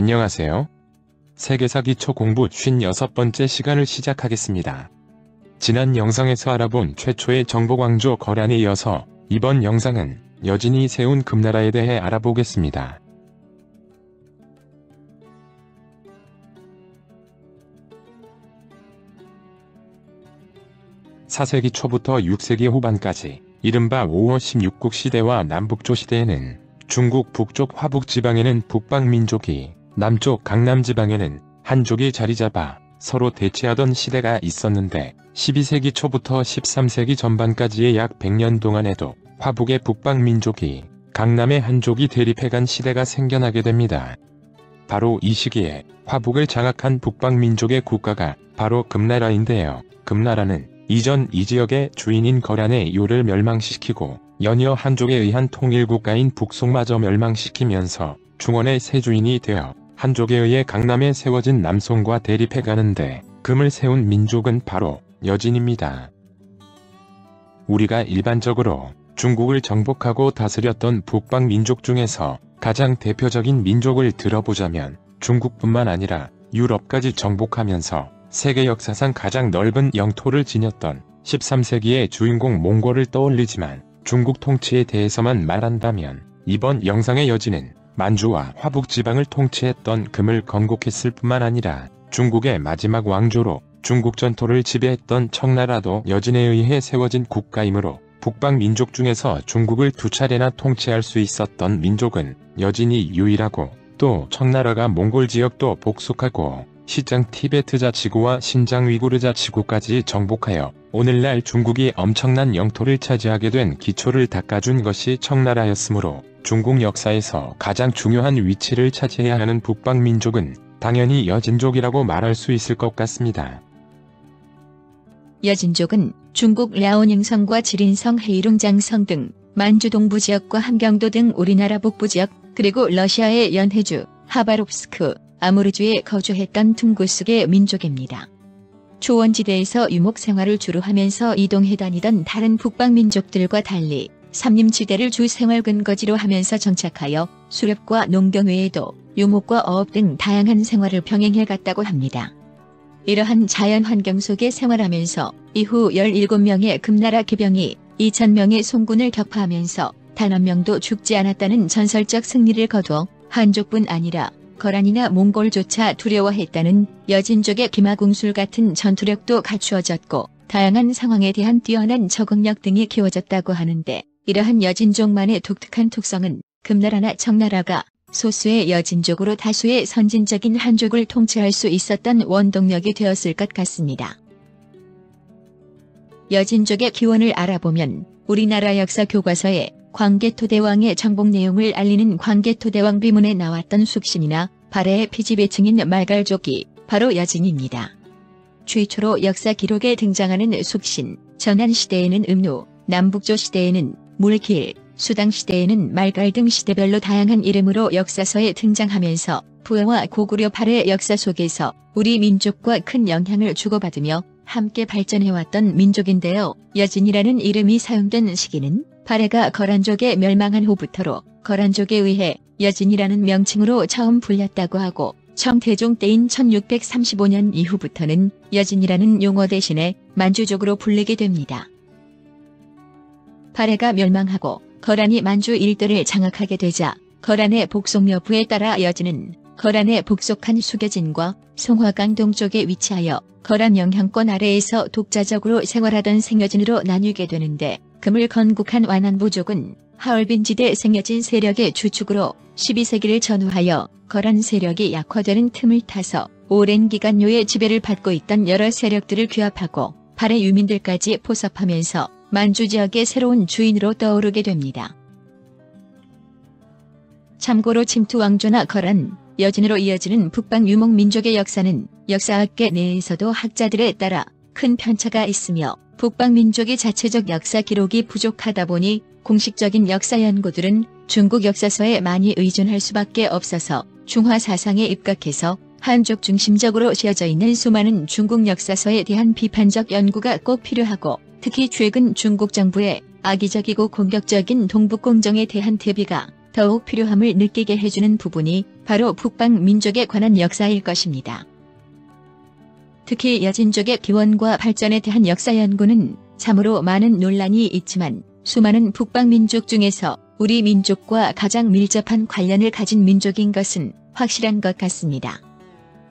안녕하세요. 세계사 기초 공부 56번째 시간을 시작하겠습니다. 지난 영상에서 알아본 최초의 정복왕조 거란에 이어서 이번 영상은 여진이 세운 금나라에 대해 알아보겠습니다. 4세기 초부터 6세기 후반까지 이른바 5월 16국 시대와 남북조 시대에는 중국 북쪽 화북지방에는 북방민족이, 남쪽 강남지방에는 한족이 자리잡아 서로 대치하던 시대가 있었는데 12세기 초부터 13세기 전반까지의 약 100년 동안에도 화북의 북방민족이, 강남의 한족이 대립해간 시대가 생겨나게 됩니다. 바로 이 시기에 화북을 장악한 북방민족의 국가가 바로 금나라인데요. 금나라는 이전 이 지역의 주인인 거란의 요를 멸망시키고 연이어 한족에 의한 통일국가인 북송마저 멸망시키면서 중원의 새 주인이 되어 한족에 의해 강남에 세워진 남송과 대립해가는데 금을 세운 민족은 바로 여진입니다. 우리가 일반적으로 중국을 정복하고 다스렸던 북방민족 중에서 가장 대표적인 민족을 들어보자면 중국뿐만 아니라 유럽까지 정복하면서 세계 역사상 가장 넓은 영토를 지녔던 13세기의 주인공 몽골을 떠올리지만 중국 통치에 대해서만 말한다면 이번 영상의 여진은 만주와 화북지방을 통치했던 금을 건국했을 뿐만 아니라 중국의 마지막 왕조로 중국 전토를 지배했던 청나라도 여진에 의해 세워진 국가이므로 북방 민족 중에서 중국을 두 차례나 통치할 수 있었던 민족은 여진이 유일하고 또 청나라가 몽골 지역도 복속하고 시장 티베트 자치구와 신장 위구르 자치구까지 정복하여 오늘날 중국이 엄청난 영토를 차지하게 된 기초를 닦아준 것이 청나라였으므로 중국 역사에서 가장 중요한 위치를 차지해야 하는 북방민족은 당연히 여진족이라고 말할 수 있을 것 같습니다. 여진족은 중국 랴오닝성과 지린성, 헤이룽장성 등 만주 동부 지역과 함경도 등 우리나라 북부 지역, 그리고 러시아의 연해주, 하바롭스크, 아무르주에 거주했던 둥구스계 민족입니다. 초원지대에서 유목 생활을 주로 하면서 이동해 다니던 다른 북방민족들과 달리 삼림지대를 주 생활 근거지로 하면서 정착하여 수렵과 농경 외에도 유목과 어업 등 다양한 생활을 병행해 갔다고 합니다. 이러한 자연 환경 속에 생활하면서 이후 17명의 금나라 기병이 2000명의 송군을 격파하면서 단 한 명도 죽지 않았다는 전설적 승리를 거두어 한족뿐 아니라 거란이나 몽골조차 두려워했다는 여진족의 기마궁술 같은 전투력도 갖추어졌고 다양한 상황에 대한 뛰어난 적응력 등이 키워졌다고 하는데, 이러한 여진족만의 독특한 특성은 금나라나 청나라가 소수의 여진족으로 다수의 선진적인 한족을 통치할 수 있었던 원동력이 되었을 것 같습니다. 여진족의 기원을 알아보면 우리나라 역사 교과서에 광개토대왕의 정복 내용을 알리는 광개토대왕 비문에 나왔던 숙신이나 발해의 피지배층인 말갈족이 바로 여진입니다. 최초로 역사 기록에 등장하는 숙신, 전한시대에는 음루, 남북조 시대에는 물길, 수당시대에는 말갈 등 시대별로 다양한 이름으로 역사서에 등장하면서 부하와 고구려 발해의 역사 속에서 우리 민족과 큰 영향을 주고받으며 함께 발전해왔던 민족인데요. 여진이라는 이름이 사용된 시기는 발해가 거란족에 멸망한 후부터로 거란족에 의해 여진이라는 명칭으로 처음 불렸다고 하고, 청태종 때인 1635년 이후부터는 여진이라는 용어 대신에 만주족으로 불리게 됩니다. 발해가 멸망하고 거란이 만주 일대를 장악하게 되자 거란의 복속 여부에 따라 여진은 거란에 복속한 수겨진과 송화강 동쪽에 위치하여 거란 영향권 아래에서 독자적으로 생활하던 생여진으로 나뉘게 되는데, 금을 건국한 완안부족은 하얼빈지대 생여진 세력의 주축으로 12세기를 전후하여 거란 세력이 약화되는 틈을 타서 오랜 기간 요의 지배를 받고 있던 여러 세력들을 규합하고 발해 유민들까지 포섭하면서 만주 지역의 새로운 주인으로 떠오르게 됩니다. 참고로 침투왕조나 거란, 여진으로 이어지는 북방 유목 민족의 역사는 역사학계 내에서도 학자들에 따라 큰 편차가 있으며 북방 민족의 자체적 역사 기록이 부족하다 보니 공식적인 역사 연구들은 중국 역사서에 많이 의존할 수밖에 없어서 중화 사상에 입각해서 한족 중심적으로 씌어져 있는 수많은 중국 역사서에 대한 비판적 연구가 꼭 필요하고, 특히 최근 중국 정부의 악의적이고 공격적인 동북공정에 대한 대비가 더욱 필요함을 느끼게 해주는 부분이 바로 북방 민족에 관한 역사일 것입니다. 특히 여진족의 기원과 발전에 대한 역사 연구는 참으로 많은 논란이 있지만 수많은 북방 민족 중에서 우리 민족과 가장 밀접한 관련을 가진 민족인 것은 확실한 것 같습니다.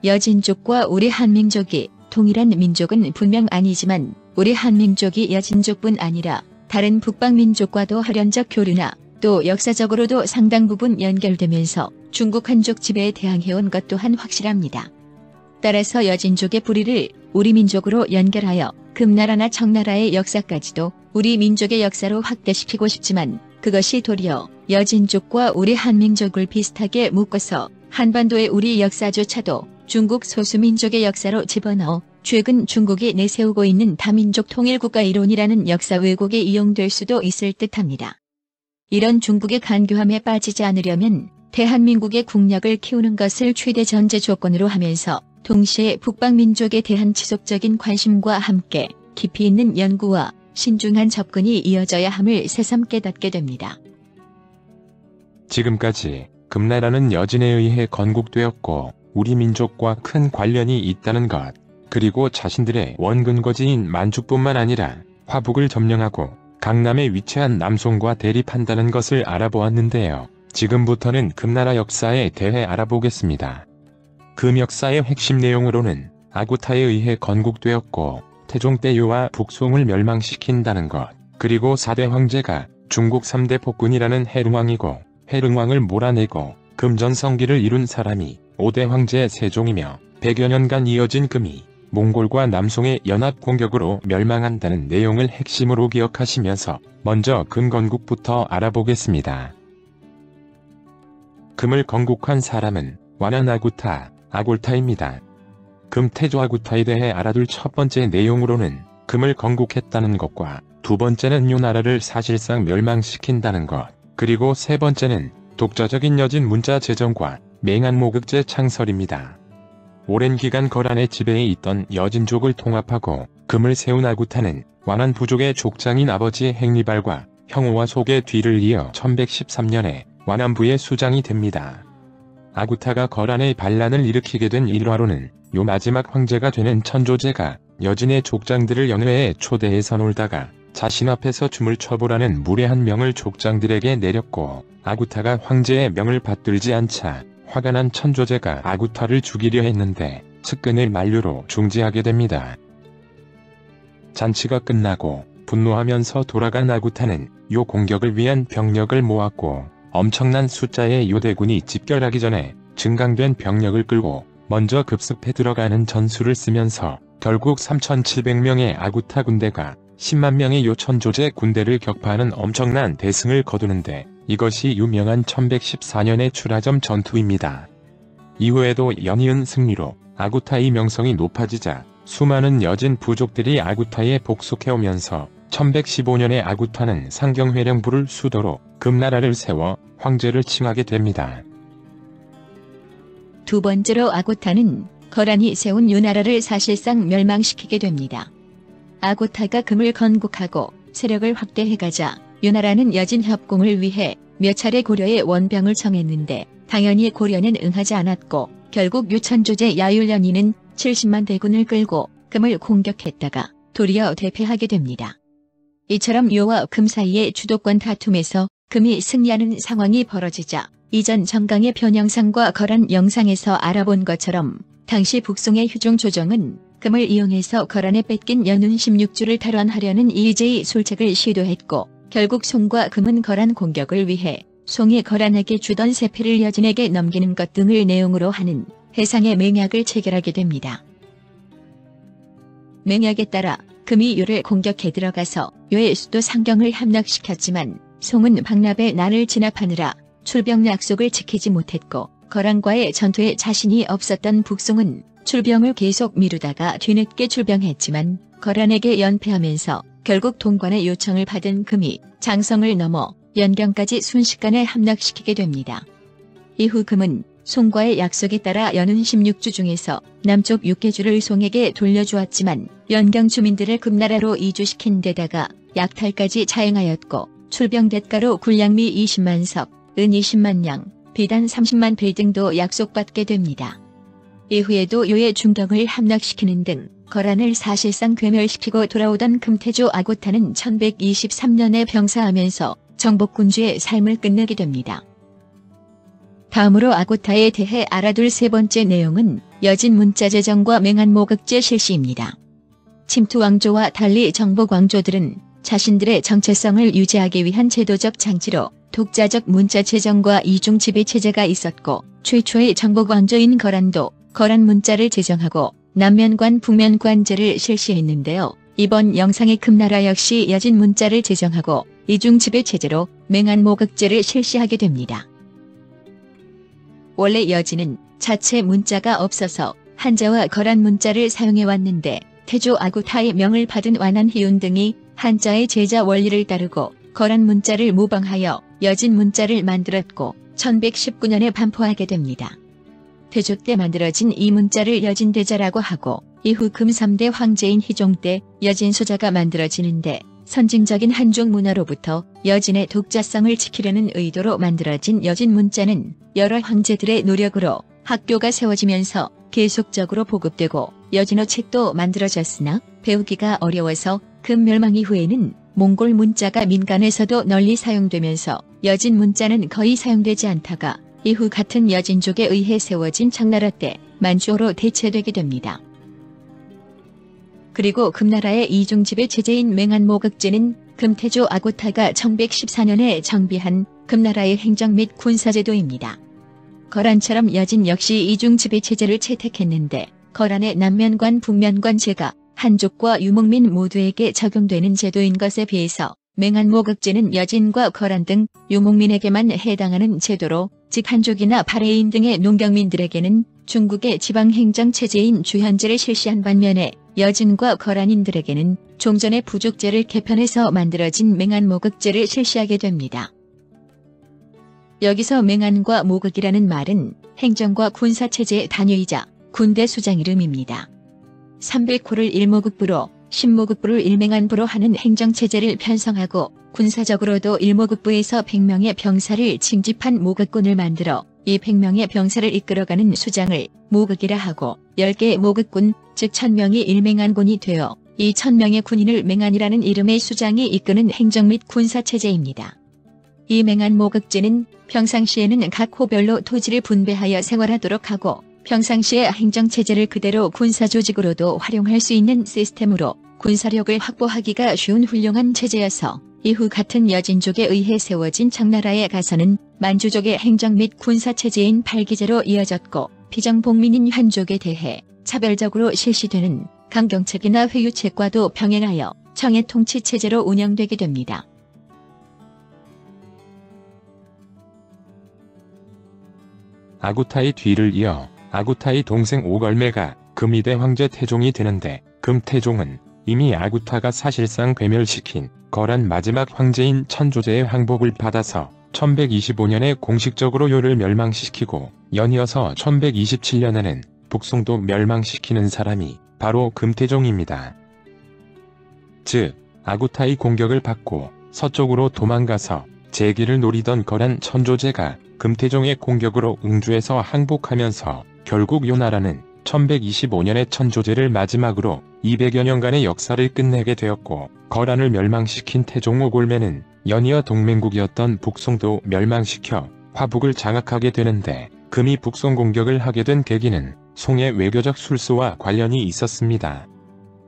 여진족과 우리 한민족이 동일한 민족은 분명 아니지만 우리 한민족이 여진족뿐 아니라 다른 북방 민족과도 혈연적 교류나 또 역사적으로도 상당 부분 연결되면서 중국 한족 지배에 대항해온 것 또한 확실합니다. 따라서 여진족의 뿌리를 우리 민족으로 연결하여 금나라나 청나라의 역사까지도 우리 민족의 역사로 확대시키고 싶지만 그것이 도리어 여진족과 우리 한민족을 비슷하게 묶어서 한반도의 우리 역사조차도 중국 소수민족의 역사로 집어넣어 최근 중국이 내세우고 있는 다민족 통일국가 이론이라는 역사 왜곡에 이용될 수도 있을 듯합니다. 이런 중국의 간교함에 빠지지 않으려면 대한민국의 국력을 키우는 것을 최대 전제 조건으로 하면서 동시에 북방 민족에 대한 지속적인 관심과 함께 깊이 있는 연구와 신중한 접근이 이어져야 함을 새삼 깨닫게 됩니다. 지금까지 금나라는 여진에 의해 건국되었고 우리 민족과 큰 관련이 있다는 것, 그리고 자신들의 원근거지인 만주뿐만 아니라 화북을 점령하고 강남에 위치한 남송과 대립한다는 것을 알아보았는데요. 지금부터는 금나라 역사에 대해 알아보겠습니다. 금 역사의 핵심 내용으로는 아구타에 의해 건국되었고 태종 때 요와 북송을 멸망시킨다는 것, 그리고 4대 황제가 중국 3대 폭군이라는 해릉왕이고 해릉왕을 몰아내고 금전성기를 이룬 사람이 5대 황제 세종이며 100여 년간 이어진 금이 몽골과 남송의 연합 공격으로 멸망한다는 내용을 핵심으로 기억하시면서 먼저 금 건국부터 알아보겠습니다. 금을 건국한 사람은 완안 아구타, 아골타입니다. 금 태조 아구타에 대해 알아둘 첫 번째 내용으로는 금을 건국했다는 것과 두 번째는 요 나라를 사실상 멸망시킨다는 것, 그리고 세 번째는 독자적인 여진 문자 제정과 맹한 모극제 창설입니다. 오랜 기간 거란의 지배에 있던 여진족을 통합하고 금을 세운 아구타는 완안 부족의 족장인 아버지 행리발과 형오와 속의 뒤를 이어 1113년에 완안부의 수장이 됩니다. 아구타가 거란의 반란을 일으키게 된 일화로는 요 마지막 황제가 되는 천조제가 여진의 족장들을 연회에 초대해서 놀다가 자신 앞에서 춤을 춰보라는 무례한 명을 족장들에게 내렸고 아구타가 황제의 명을 받들지 않자 화가 난 천조제가 아구타를 죽이려 했는데 측근의 만류로 중지하게 됩니다. 잔치가 끝나고 분노하면서 돌아간 아구타는 요 공격을 위한 병력을 모았고 엄청난 숫자의 요 대군이 집결하기 전에 증강된 병력을 끌고 먼저 급습해 들어가는 전술을 쓰면서 결국 3,700명의 아구타 군대가 10만 명의 요 천조제 군대를 격파하는 엄청난 대승을 거두는데 이것이 유명한 1114년의 출하점 전투입니다. 이후에도 연이은 승리로 아구타의 명성이 높아지자 수많은 여진 부족들이 아구타에 복속해오면서 1115년에 아구타는 상경회령부를 수도로 금나라를 세워 황제를 칭하게 됩니다. 두 번째로 아구타는 거란이 세운 요 나라를 사실상 멸망시키게 됩니다. 아구타가 금을 건국하고 세력을 확대해가자 요 나라는 여진 협공을 위해 몇 차례 고려에 원병을 청했는데 당연히 고려는 응하지 않았고 결국 요천조제 야율년이는 70만 대군을 끌고 금을 공격했다가 도리어 대패하게 됩니다. 이처럼 요와 금 사이의 주도권 다툼에서 금이 승리하는 상황이 벌어지자 이전 정강의 변영상과 거란 영상에서 알아본 것처럼 당시 북송의 휴종 조정은 금을 이용해서 거란에 뺏긴 연운 16주를 탈환하려는 이의제의 술책을 시도했고 결국 송과 금은 거란 공격을 위해 송이 거란에게 주던 세패를 여진에게 넘기는 것 등을 내용으로 하는 해상의 맹약을 체결하게 됩니다. 맹약에 따라 금이 요를 공격해 들어가서 요의 수도 상경을 함락시켰지만 송은 박납의 난을 진압하느라 출병 약속을 지키지 못했고 거란과의 전투에 자신이 없었던 북송은 출병을 계속 미루다가 뒤늦게 출병했지만 거란에게 연패하면서 결국 동관의 요청을 받은 금이 장성을 넘어 연경까지 순식간에 함락시키게 됩니다. 이후 금은 송과의 약속에 따라 연운 16주 중에서 남쪽 6개주를 송에게 돌려주었지만 연경 주민들을 금나라로 이주시킨 데다가 약탈까지 자행하였고 출병 대가로 군량미 20만 석, 은 20만 냥, 비단 30만 빌 등도 약속받게 됩니다. 이후에도 요의 중경을 함락시키는 등 거란을 사실상 괴멸시키고 돌아오던 금태조 아고타는 1123년에 병사하면서 정복군주의 삶을 끝내게 됩니다. 다음으로 아고타에 대해 알아둘 세 번째 내용은 여진 문자 제정과 맹한모극제 실시입니다. 침투 왕조와 달리 정복 왕조들은 자신들의 정체성을 유지하기 위한 제도적 장치로 독자적 문자 제정과 이중 지배 체제가 있었고, 최초의 정복 왕조인 거란도 거란 문자를 제정하고 남면관 북면관제를 실시했는데요. 이번 영상의 금나라 역시 여진 문자를 제정하고 이중 지배 체제로 맹한모극제를 실시하게 됩니다. 원래 여진은 자체 문자가 없어서 한자와 거란 문자를 사용해왔는데, 태조 아고타의 명을 받은 완안희운 등이 한자의 제자 원리를 따르고 거란 문자를 모방하여 여진 문자를 만들었고 1119년에 반포하게 됩니다. 태조 때 만들어진 이 문자를 여진대자라고 하고, 이후 금 3대 황제인 희종 때 여진소자가 만들어지는데, 선징적인 한족 문화로부터 여진의 독자성을 지키려는 의도로 만들어진 여진 문자는 여러 황제들의 노력으로 학교가 세워지면서 계속적으로 보급되고 여진어 책도 만들어졌으나 배우기가 어려워서 금 멸망 이후에는 몽골 문자가 민간에서도 널리 사용되면서 여진 문자는 거의 사용되지 않다가 이후 같은 여진족에 의해 세워진 청나라 때 만주어로 대체되게 됩니다. 그리고 금나라의 이중지배 체제인 맹한모극제는 금태조 아고타가 1114년에 정비한 금나라의 행정 및 군사제도입니다. 거란처럼 여진 역시 이중지배 체제를 채택했는데, 거란의 남면관 북면관제가 한족과 유목민 모두에게 적용되는 제도인 것에 비해서 맹한모극제는 여진과 거란 등 유목민에게만 해당하는 제도로, 즉 한족이나 발해인 등의 농경민들에게는 중국의 지방행정체제인 주현제를 실시한 반면에 여진과 거란인들에게는 종전의 부족제를 개편해서 만들어진 맹한모극제를 실시하게 됩니다. 여기서 맹한과 모극이라는 말은 행정과 군사체제의 단위이자 군대 수장 이름입니다. 300호를 1모극부로 10모극부를 1맹한부로 하는 행정체제를 편성하고, 군사적으로도 1모극부에서 100명의 병사를 징집한 모극군을 만들어 이 100명의 병사를 이끌어가는 수장을 모극이라 하고, 10개의 모극군, 즉 1000명이 1맹한군이 되어 이 1000명의 군인을 맹한이라는 이름의 수장이 이끄는 행정 및 군사체제입니다. 이 맹한모극제는 평상시에는 각 호별로 토지를 분배하여 생활하도록 하고, 평상시의 행정체제를 그대로 군사조직으로도 활용할 수 있는 시스템으로 군사력을 확보하기가 쉬운 훌륭한 체제여서, 이후 같은 여진족에 의해 세워진 청나라에 가서는 만주족의 행정 및 군사체제인 팔기제로 이어졌고, 비정복민인 한족에 대해 차별적으로 실시되는 강경책이나 회유책과도 병행하여 청해 통치체제로 운영되게 됩니다. 아구타의 뒤를 이어 아구타의 동생 오걸매가 금이대 황제 태종이 되는데, 금태종은 이미 아구타가 사실상 괴멸시킨 거란 마지막 황제인 천조제의 항복을 받아서 1125년에 공식적으로 요를 멸망시키고, 연이어서 1127년에는 북송도 멸망시키는 사람이 바로 금태종입니다. 즉, 아구타의 공격을 받고 서쪽으로 도망가서 재기를 노리던 거란 천조제가 금태종의 공격으로 응주에서 항복하면서 결국 요 나라는 1125년에 천조제를 마지막으로 200여 년간의 역사를 끝내게 되었고, 거란을 멸망시킨 태종 오골매는 연이어 동맹국이었던 북송도 멸망시켜 화북을 장악하게 되는데, 금이 북송 공격을 하게 된 계기는 송의 외교적 술수와 관련이 있었습니다.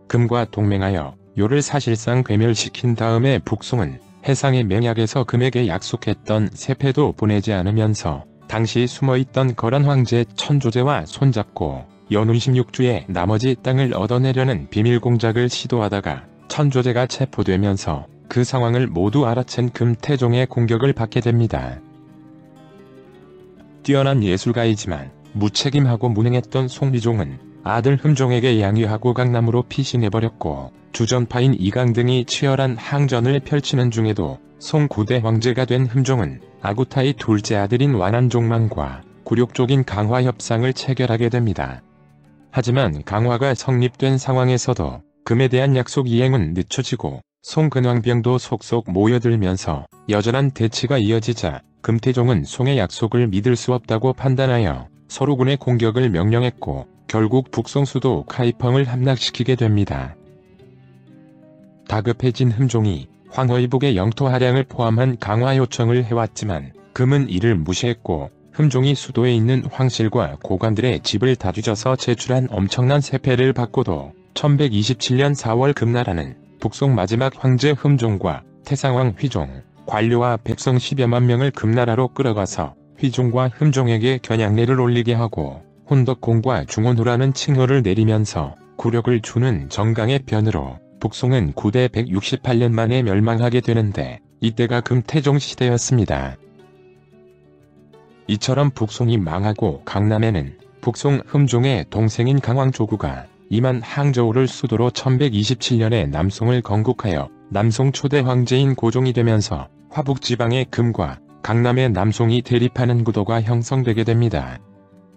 금과 동맹하여 요를 사실상 괴멸시킨 다음에 북송은 해상의 맹약에서 금에게 약속했던 세패도 보내지 않으면서 당시 숨어있던 거란 황제 천조제와 손잡고 연운 16주에 나머지 땅을 얻어내려는 비밀 공작을 시도하다가 천조제가 체포되면서 그 상황을 모두 알아챈 금태종의 공격을 받게 됩니다. 뛰어난 예술가이지만 무책임하고 무능했던 송리종은 아들 흠종에게 양위하고 강남으로 피신해버렸고, 주전파인 이강 등이 치열한 항전을 펼치는 중에도 송 9대 황제가 된 흠종은 아구타의 둘째 아들인 완안종만과 굴욕족인 강화 협상을 체결하게 됩니다. 하지만 강화가 성립된 상황에서도 금에 대한 약속 이행은 늦춰지고, 송근왕병도 속속 모여들면서 여전한 대치가 이어지자 금태종은 송의 약속을 믿을 수 없다고 판단하여 서로군의 공격을 명령했고 결국 북송 수도 카이펑을 함락시키게 됩니다. 다급해진 흠종이 황허이북의 영토 할양을 포함한 강화 요청을 해왔지만 금은 이를 무시했고 흠종이 수도에 있는 황실과 고관들의 집을 다 뒤져서 제출한 엄청난 세패를 받고도 1127년 4월 금나라는 북송 마지막 황제 흠종과 태상왕 휘종, 관료와 백성 10여만 명을 금나라로 끌어가서 휘종과 흠종에게 겨냥례를 올리게 하고 혼덕공과 중원후라는 칭호를 내리면서 굴욕을 주는 정강의 변으로 북송은 9대 168년 만에 멸망하게 되는데 이때가 금태종 시대였습니다. 이처럼 북송이 망하고 강남에는 북송 흠종의 동생인 강왕조구가 이만 항저우를 수도로 1127년에 남송을 건국하여 남송 초대 황제인 고종이 되면서 화북지방의 금과 강남의 남송이 대립하는 구도가 형성되게 됩니다.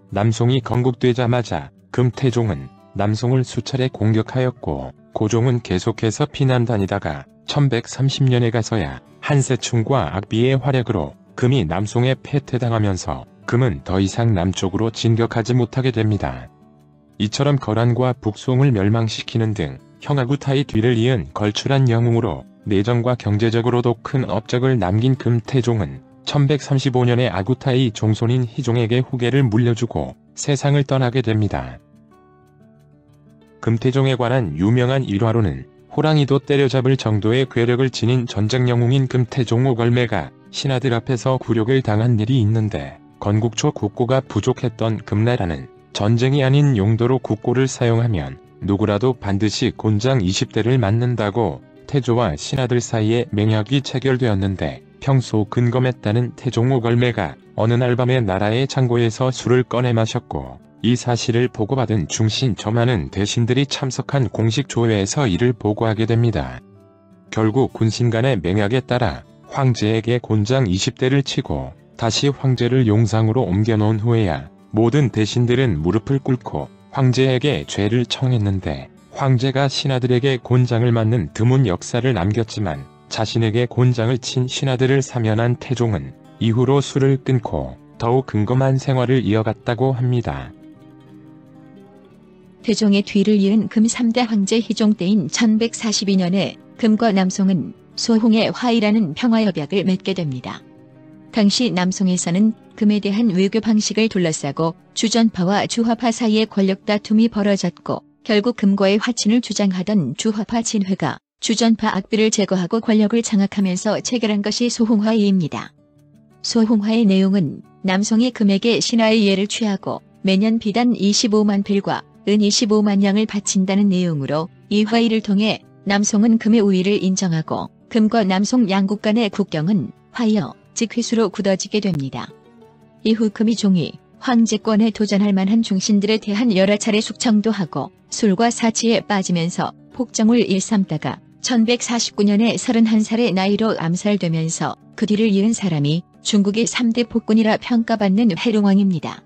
남송이 건국되자마자 금태종은 남송을 수차례 공격하였고 고종은 계속해서 피난 다니다가 1130년에 가서야 한세충과 악비의 활약으로 금이 남송에 패퇴당하면서 금은 더 이상 남쪽으로 진격하지 못하게 됩니다. 이처럼 거란과 북송을 멸망시키는 등 형아구타의 뒤를 이은 걸출한 영웅으로 내정과 경제적으로도 큰 업적을 남긴 금태종은 1135년에 아구타의 종손인 희종에게 후계를 물려주고 세상을 떠나게 됩니다. 금태종에 관한 유명한 일화로는 호랑이도 때려잡을 정도의 괴력을 지닌 전쟁 영웅인 금태종 오걸매가 신하들 앞에서 굴욕을 당한 일이 있는데 건국 초 국고가 부족했던 금나라는 전쟁이 아닌 용도로 국고를 사용하면 누구라도 반드시 곤장 20대를 맞는다고 태조와 신하들 사이에 맹약이 체결되었는데 평소 근검했다는 태종 오걸매가 어느 날 밤에 나라의 창고에서 술을 꺼내 마셨고 이 사실을 보고받은 중신 저많은 대신들이 참석한 공식 조회에서 이를 보고하게 됩니다. 결국 군신 간의 맹약에 따라 황제에게 곤장 20대를 치고 다시 황제를 용상으로 옮겨놓은 후에야 모든 대신들은 무릎을 꿇고 황제에게 죄를 청했는데 황제가 신하들에게 곤장을 맞는 드문 역사를 남겼지만 자신에게 곤장을 친 신하들을 사면한 태종은 이후로 술을 끊고 더욱 근검한 생활을 이어갔다고 합니다. 태종의 뒤를 이은 금 3대 황제 희종 때인 1142년에 금과 남송은 소홍의 화의라는 평화협약을 맺게 됩니다. 당시 남송에서는 금에 대한 외교 방식을 둘러싸고 주전파와 주화파 사이의 권력 다툼이 벌어졌고 결국 금과의 화친을 주장하던 주화파 진회가 주전파 악비를 제거하고 권력을 장악하면서 체결한 것이 소홍화의입니다. 소홍화의 내용은 남송이 금에게 신하의 예를 취하고 매년 비단 25만 필과 은 25만 양을 바친다는 내용으로 이 화의를 통해 남송은 금의 우위를 인정하고 금과 남송 양국 간의 국경은 화여, 즉 회수로 굳어지게 됩니다. 이후 금이 종이 황제권에 도전할 만한 중신들에 대한 여러 차례 숙청도 하고 술과 사치에 빠지면서 폭정을 일삼다가 1149년에 31살의 나이로 암살되면서 그 뒤를 이은 사람이 중국의 3대 폭군이라 평가받는 해룡왕입니다.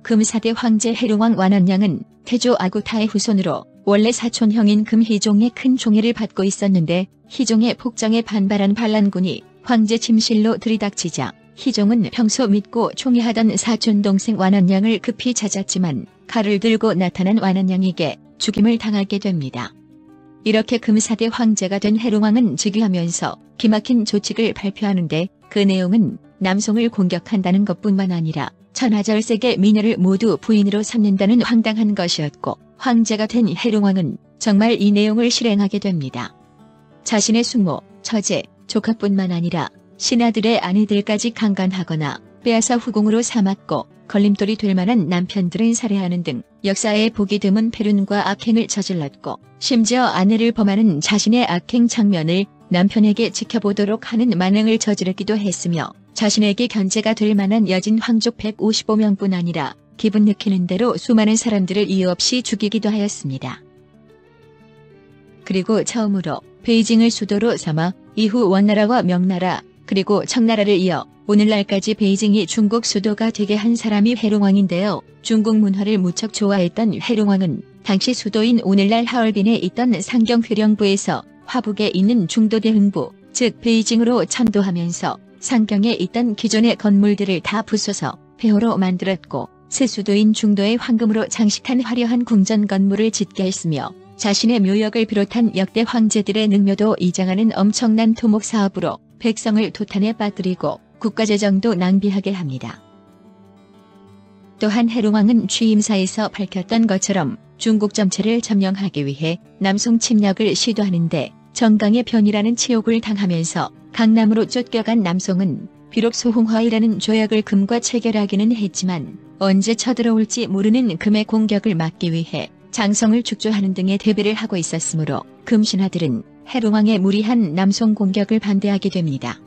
금 4대 황제 해룡왕 완언량은 태조 아구타의 후손으로 원래 사촌형인 금희종의 큰 총애를 받고 있었는데 희종의 폭정에 반발한 반란군이 황제 침실로 들이닥치자 희종은 평소 믿고 총애하던 사촌 동생 완언량을 급히 찾았지만 칼을 들고 나타난 완언량에게 죽임을 당하게 됩니다. 이렇게 금 4대 황제가 된 해룡왕은 즉위하면서 기막힌 조칙을 발표하는데 그 내용은 남송을 공격한다는 것뿐만 아니라 천하절색의 미녀를 모두 부인으로 삼는다는 황당한 것이었고 황제가 된 해룡왕은 정말 이 내용을 실행하게 됩니다. 자신의 숙모, 처제, 조카뿐만 아니라 신하들의 아내들까지 강간하거나 빼앗아 후궁으로 삼았고 걸림돌이 될 만한 남편들은 살해하는 등 역사에 보기 드문 패륜과 악행을 저질렀고 심지어 아내를 범하는 자신의 악행 장면을 남편에게 지켜보도록 하는 만행을 저지르기도 했으며 자신에게 견제가 될 만한 여진 황족 155명뿐 아니라 기분 느끼는 대로 수많은 사람들을 이유 없이 죽이기도 하였습니다. 그리고 처음으로 베이징을 수도로 삼아 이후 원나라와 명나라 그리고 청나라를 이어 오늘날까지 베이징이 중국 수도가 되게 한 사람이 해룡왕인데요. 중국 문화를 무척 좋아했던 해룡왕은 당시 수도인 오늘날 하얼빈에 있던 상경회령부에서 화북에 있는 중도대흥부, 즉 베이징으로 천도하면서 상경에 있던 기존의 건물들을 다 부숴서 폐허로 만들었고 새 수도인 중도의 황금으로 장식한 화려한 궁전 건물을 짓게 했으며 자신의 묘역을 비롯한 역대 황제들의 능묘도 이장하는 엄청난 토목 사업으로 백성을 도탄에 빠뜨리고 국가재정도 낭비하게 합니다. 또한 해룡왕은 취임사에서 밝혔던 것처럼 중국 전체를 점령하기 위해 남송 침략을 시도하는데 정강의 변이라는 치욕을 당하면서 강남으로 쫓겨간 남송은 비록 소홍화이라는 조약을 금과 체결하기는 했지만 언제 쳐들어올지 모르는 금의 공격을 막기 위해 장성을 축조하는 등의 대비를 하고 있었으므로 금 신하들은 해룡왕의 무리한 남송 공격을 반대하게 됩니다.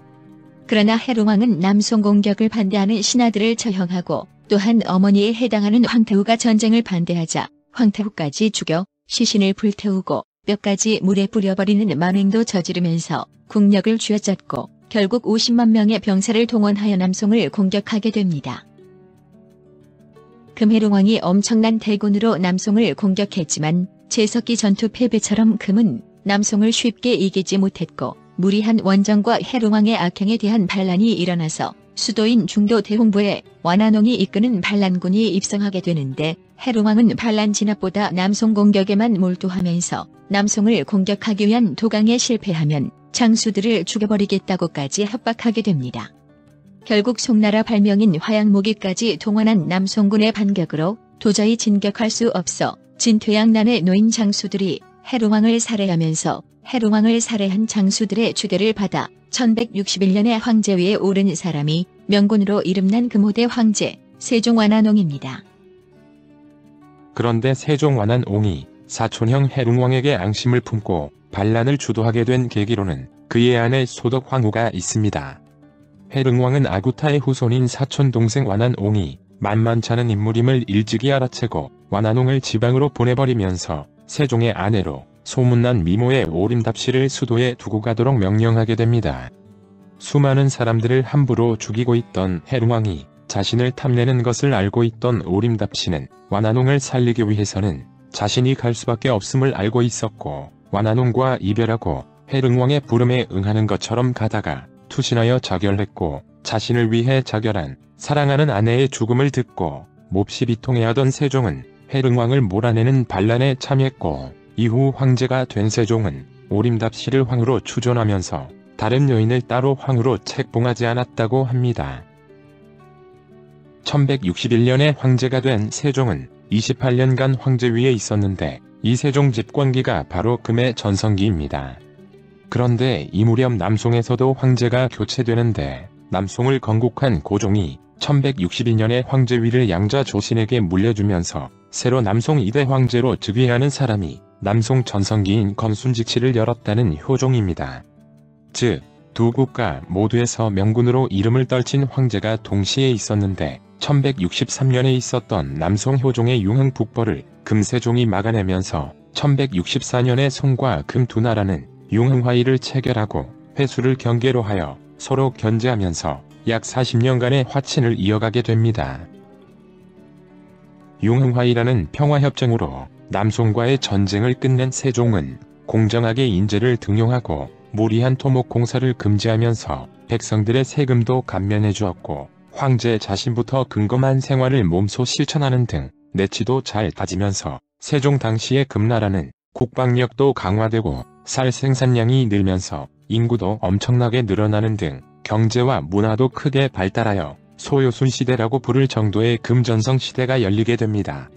그러나 해룡왕은 남송 공격을 반대하는 신하들을 처형하고 또한 어머니에 해당하는 황태후가 전쟁을 반대하자 황태후까지 죽여 시신을 불태우고 뼈까지 물에 뿌려버리는 만행도 저지르면서 국력을 쥐어짰고 결국 50만 명의 병사를 동원하여 남송을 공격하게 됩니다. 금해룡왕이 엄청난 대군으로 남송을 공격했지만 제석기 전투 패배처럼 금은 남송을 쉽게 이기지 못했고 무리한 원정과 해룡왕의 악행에 대한 반란이 일어나서 수도인 중도 대홍부에 완한홍이 이끄는 반란군이 입성하게 되는데 해룡왕은 반란 진압보다 남송 공격에만 몰두하면서 남송을 공격하기 위한 도강에 실패하면 장수들을 죽여버리겠다고까지 협박하게 됩니다. 결국 송나라 발명인 화양무기까지 동원한 남송군의 반격으로 도저히 진격할 수 없어 진퇴양난에 놓인 장수들이 해룡왕을 살해하면서 해룡왕을 살해한 장수들의 추대를 받아 1161년에 황제 위에 오른 사람이 명군으로 이름난 금호대 황제 세종완한홍입니다. 그런데 세종완한홍이 사촌형 해룡왕에게 앙심을 품고 반란을 주도하게 된 계기로는 그의 아내 소덕황후가 있습니다. 해룡왕은 아구타의 후손인 사촌 동생 완한홍이 만만찮은 인물임을 일찍이 알아채고 완한홍을 지방으로 보내버리면서 세종의 아내로 소문난 미모의 오림답씨를 수도에 두고 가도록 명령하게 됩니다. 수많은 사람들을 함부로 죽이고 있던 해룡왕이 자신을 탐내는 것을 알고 있던 오림답씨는 완한홍을 살리기 위해서는 자신이 갈 수밖에 없음을 알고 있었고 완한홍과 이별하고 해룡왕의 부름에 응하는 것처럼 가다가 투신하여 자결했고 자신을 위해 자결한 사랑하는 아내의 죽음을 듣고 몹시 비통해하던 세종은 해룡왕을 몰아내는 반란에 참여했고 이후 황제가 된 세종은 오림답씨를 황후로 추존하면서 다른 여인을 따로 황후로 책봉하지 않았다고 합니다. 1161년에 황제가 된 세종은 28년간 황제 위에 있었는데 이 세종 집권기가 바로 금의 전성기입니다. 그런데 이 무렵 남송에서도 황제가 교체되는데 남송을 건국한 고종이 1162년에 황제 위를 양자 조신에게 물려주면서 새로 남송 2대 황제로 즉위하는 사람이 남송 전성기인 건순직실을 열었다는 효종입니다. 즉, 두 국가 모두에서 명군으로 이름을 떨친 황제가 동시에 있었는데 1163년에 있었던 남송 효종의 융흥 북벌을 금세종이 막아내면서 1164년에 송과 금 두 나라는 융흥화의를 체결하고 회수를 경계로 하여 서로 견제하면서 약 40년간의 화친을 이어가게 됩니다. 융흥화의라는 평화협정으로 남송과의 전쟁을 끝낸 세종은 공정하게 인재를 등용하고 무리한 토목 공사를 금지하면서 백성들의 세금도 감면해 주었고 황제 자신부터 근검한 생활을 몸소 실천하는 등 내치도 잘 다지면서 세종 당시의 금나라는 국방력도 강화되고 쌀 생산량이 늘면서 인구도 엄청나게 늘어나는 등 경제와 문화도 크게 발달하여 소요순 시대라고 부를 정도의 금전성 시대가 열리게 됩니다.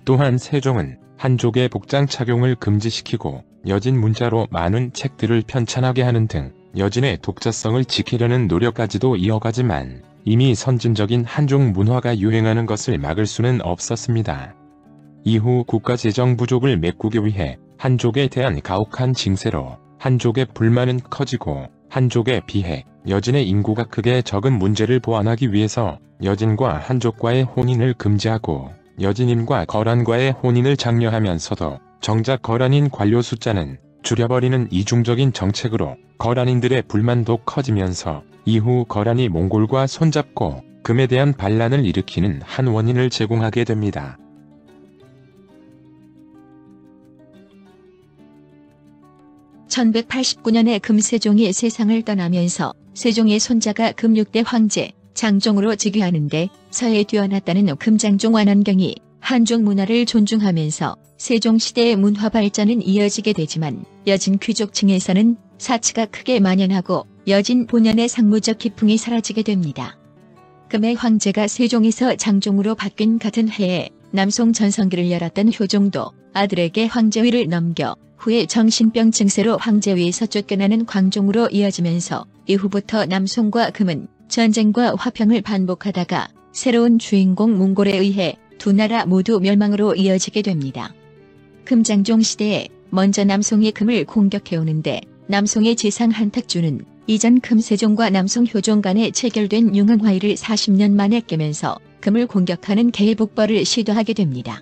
또한 세종은 한족의 복장 착용을 금지시키고 여진 문자로 많은 책들을 편찬하게 하는 등 여진의 독자성을 지키려는 노력까지도 이어가지만 이미 선진적인 한족 문화가 유행하는 것을 막을 수는 없었습니다. 이후 국가재정 부족을 메꾸기 위해 한족에 대한 가혹한 징세로 한족의 불만은 커지고 한족에 비해 여진의 인구가 크게 적은 문제를 보완하기 위해서 여진과 한족과의 혼인을 금지하고 여진인과 거란과의 혼인을 장려하면서도 정작 거란인 관료 숫자는 줄여버리는 이중적인 정책으로 거란인들의 불만도 커지면서 이후 거란이 몽골과 손잡고 금에 대한 반란을 일으키는 한 원인을 제공하게 됩니다. 1189년에 금세종이 세상을 떠나면서 세종의 손자가 금 6대 황제 장종으로 즉위하는데 서해에 뛰어났다는 금장종 완원경이 한중 문화를 존중하면서 세종시대의 문화 발전은 이어지게 되지만 여진 귀족층에서는 사치가 크게 만연하고 여진 본연의 상무적 기풍이 사라지게 됩니다. 금의 황제가 세종에서 장종으로 바뀐 같은 해에 남송 전성기를 열었던 효종도 아들에게 황제위를 넘겨 후에 정신병 증세로 황제위에서 쫓겨나는 광종으로 이어지면서 이후부터 남송과 금은 전쟁과 화평을 반복하다가 새로운 주인공 몽골에 의해 두 나라 모두 멸망으로 이어지게 됩니다. 금장종 시대에 먼저 남송이 금을 공격해오는데 남송의 지상 한탁주는 이전 금세종과 남송 효종 간에 체결된 융흥화의를 40년 만에 깨면서 금을 공격하는 개해복벌을 시도하게 됩니다.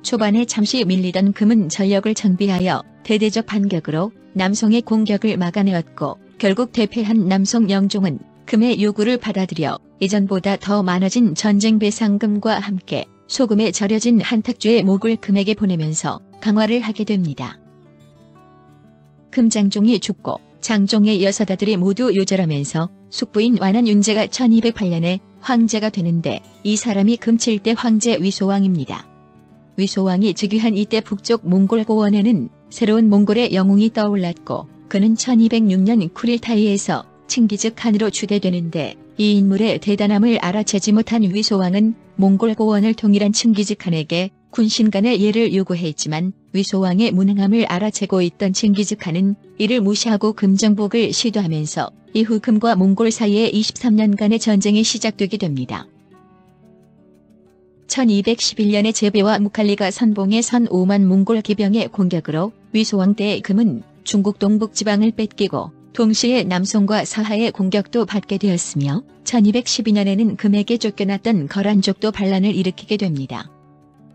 초반에 잠시 밀리던 금은 전력을 정비하여 대대적 반격으로 남송의 공격을 막아내었고 결국 대패한 남송 영종은 금의 요구를 받아들여 이전보다 더 많아진 전쟁 배상금과 함께 소금에 절여진 한탁주의 목을 금에게 보내면서 강화를 하게 됩니다. 금장종이 죽고 장종의 여섯 아들이 모두 요절하면서 숙부인 완한윤제가 1208년에 황제가 되는데 이 사람이 금 7대 황제 위소왕입니다. 위소왕이 즉위한 이때 북쪽 몽골 고원에는 새로운 몽골의 영웅이 떠올랐고 그는 1206년 쿠릴타이에서 칭기즈 칸으로 추대되는데 이 인물의 대단함을 알아채지 못한 위소왕은 몽골 고원을 통일한 칭기즈 칸에게 군신간의 예를 요구했지만 위소왕의 무능함을 알아채고 있던 칭기즈 칸은 이를 무시하고 금정복을 시도하면서 이후 금과 몽골 사이에 23년간의 전쟁이 시작되게 됩니다. 1211년에 제베와 무칼리가 선봉에 선 5만 몽골 기병의 공격으로 위소왕 때의 금은 중국 동북지방을 뺏기고 동시에 남송과 서하의 공격도 받게 되었으며 1212년에는 금에게 쫓겨났던 거란족도 반란을 일으키게 됩니다.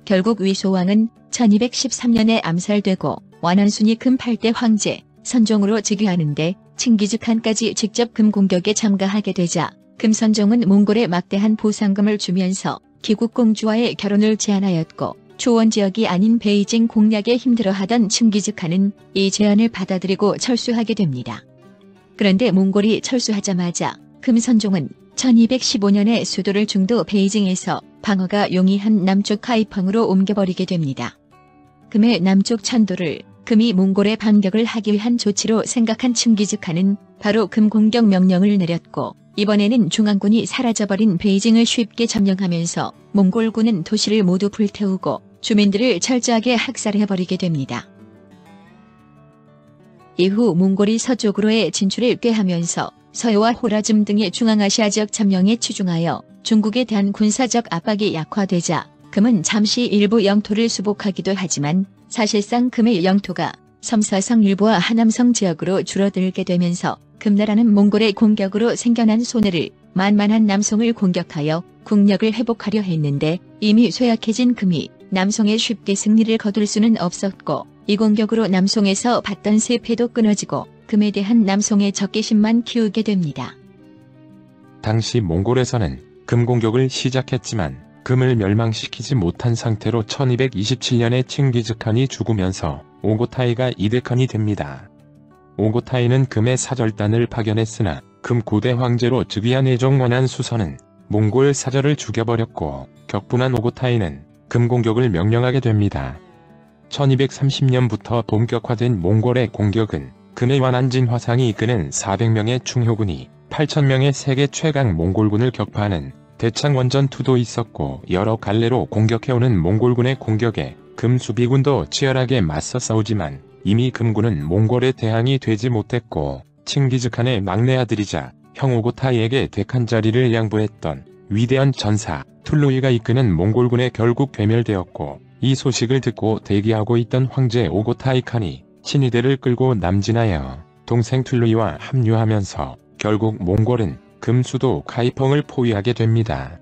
결국 위소왕은 1213년에 암살되고 완원순이 금 8대 황제 선종으로 즉위하는데 칭기즈칸까지 직접 금 공격에 참가하게 되자 금선종은 몽골에 막대한 보상금을 주면서 기국공주와의 결혼을 제안하였고 초원 지역이 아닌 베이징 공략에 힘들어하던 칭기즈칸은 이 제안을 받아들이고 철수하게 됩니다. 그런데 몽골이 철수하자마자 금선종은 1215년에 수도를 중도 베이징에서 방어가 용이한 남쪽 하이펑으로 옮겨버리게 됩니다. 금의 남쪽 천도를 금이 몽골에 반격을 하기 위한 조치로 생각한 칭기즈칸은 바로 금 공격 명령을 내렸고 이번에는 중앙군이 사라져버린 베이징을 쉽게 점령하면서 몽골군은 도시를 모두 불태우고 주민들을 철저하게 학살해버리게 됩니다. 이후 몽골이 서쪽으로의 진출을 꾀하면서 서해와 호라즘 등의 중앙아시아 지역 점령에 치중하여 중국에 대한 군사적 압박이 약화되자 금은 잠시 일부 영토를 수복하기도 하지만 사실상 금의 영토가 섬사성 일부와 하남성 지역으로 줄어들게 되면서 금나라는 몽골의 공격으로 생겨난 손해를 만만한 남송을 공격하여 국력을 회복하려 했는데 이미 쇠약해진 금이 남송에 쉽게 승리를 거둘 수는 없었고 이 공격으로 남송에서 받던 세패도 끊어지고 금에 대한 남송의 적개심만 키우게 됩니다. 당시 몽골에서는 금 공격을 시작했지만 금을 멸망시키지 못한 상태로 1227년에 칭기즈칸이 죽으면서 오고타이가 이대칸이 됩니다. 오고타이는 금의 사절단을 파견했으나 금 고대 황제로 즉위한 애종원한 수선은 몽골 사절을 죽여버렸고 격분한 오고타이는 금 공격을 명령하게 됩니다. 1230년부터 본격화된 몽골의 공격은 금의 완한진 화상이 이끄는 400명의 충효군이 8,000명의 세계 최강 몽골군을 격파하는 대창원전투도 있었고 여러 갈래로 공격해오는 몽골군의 공격에 금 수비군도 치열하게 맞서 싸우지만 이미 금군은 몽골에 대항이 되지 못했고 칭기즈칸의 막내 아들이자 형 오고타이에게 대칸 자리를 양보했던 위대한 전사 툴루이가 이끄는 몽골군에 결국 괴멸되었고 이 소식을 듣고 대기하고 있던 황제 오고타이 칸이 신위대를 끌고 남진하여 동생 툴루이와 합류하면서 결국 몽골은 금 수도 카이펑을 포위하게 됩니다.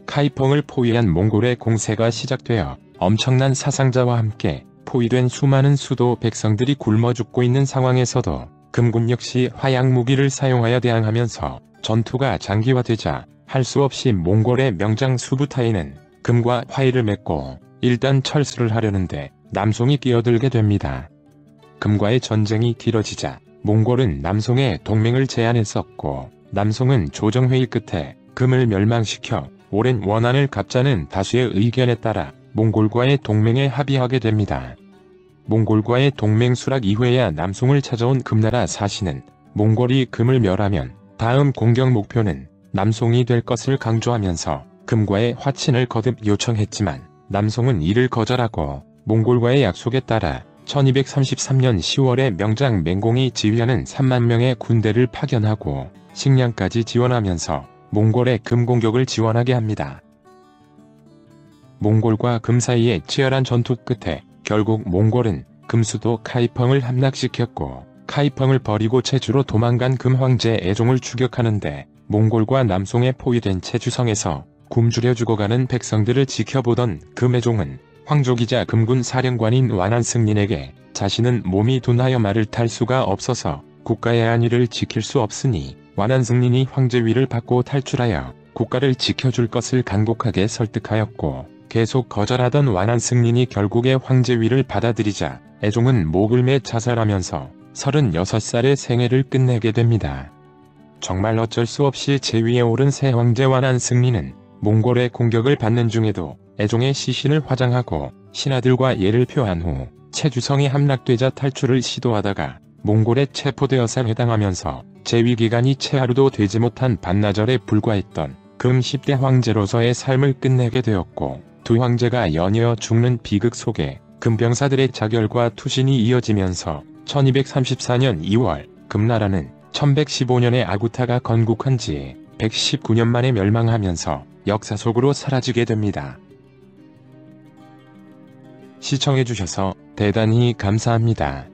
카이펑을 포위한 몽골의 공세가 시작되어 엄청난 사상자와 함께 포위된 수많은 수도 백성들이 굶어 죽고 있는 상황에서도 금군 역시 화약 무기를 사용하여 대항하면서 전투가 장기화되자 할 수 없이 몽골의 명장 수부타이는 금과 화의를 맺고 일단 철수를 하려는데 남송이 끼어들게 됩니다. 금과의 전쟁이 길어지자 몽골은 남송에 동맹을 제안했었고 남송은 조정회의 끝에 금을 멸망시켜 오랜 원한을 갚자는 다수의 의견에 따라 몽골과의 동맹에 합의하게 됩니다. 몽골과의 동맹 수락 이후에야 남송을 찾아온 금나라 사신은 몽골이 금을 멸하면 다음 공격 목표는 남송이 될 것을 강조하면서 금과의 화친을 거듭 요청했지만 남송은 이를 거절하고 몽골과의 약속에 따라 1233년 10월에 명장 맹공이 지휘하는 3만 명의 군대를 파견하고 식량까지 지원하면서 몽골의 금 공격을 지원하게 합니다. 몽골과 금 사이의 치열한 전투 끝에 결국 몽골은 금수도 카이펑을 함락시켰고 카이펑을 버리고 체주로 도망간 금 황제 애종을 추격하는데 몽골과 남송에 포위된 체주성에서 굶주려 죽어가는 백성들을 지켜보던 금 애종은 황족이자 금군 사령관인 완한승린에게 자신은 몸이 둔하여 말을 탈 수가 없어서 국가의 안위를 지킬 수 없으니 완한승린이 황제위를 받고 탈출하여 국가를 지켜줄 것을 간곡하게 설득하였고 계속 거절하던 완한승린이 결국에 황제위를 받아들이자 애종은 목을 매 자살하면서 36살의 생애를 끝내게 됩니다. 정말 어쩔 수 없이 제위에 오른 새 황제 완한승린은 몽골의 공격을 받는 중에도 애종의 시신을 화장하고 신하들과 예를 표한 후 체주성이 함락되자 탈출을 시도하다가 몽골에 체포되어 살해당하면서 제위 기간이 채 하루도 되지 못한 반나절에 불과했던 금 10대 황제로서의 삶을 끝내게 되었고 두 황제가 연이어 죽는 비극 속에 금병사들의 자결과 투신이 이어지면서 1234년 2월 금나라는 1115년에 아구타가 건국한 지 119년 만에 멸망하면서 역사 속으로 사라지게 됩니다. 시청해주셔서 대단히 감사합니다.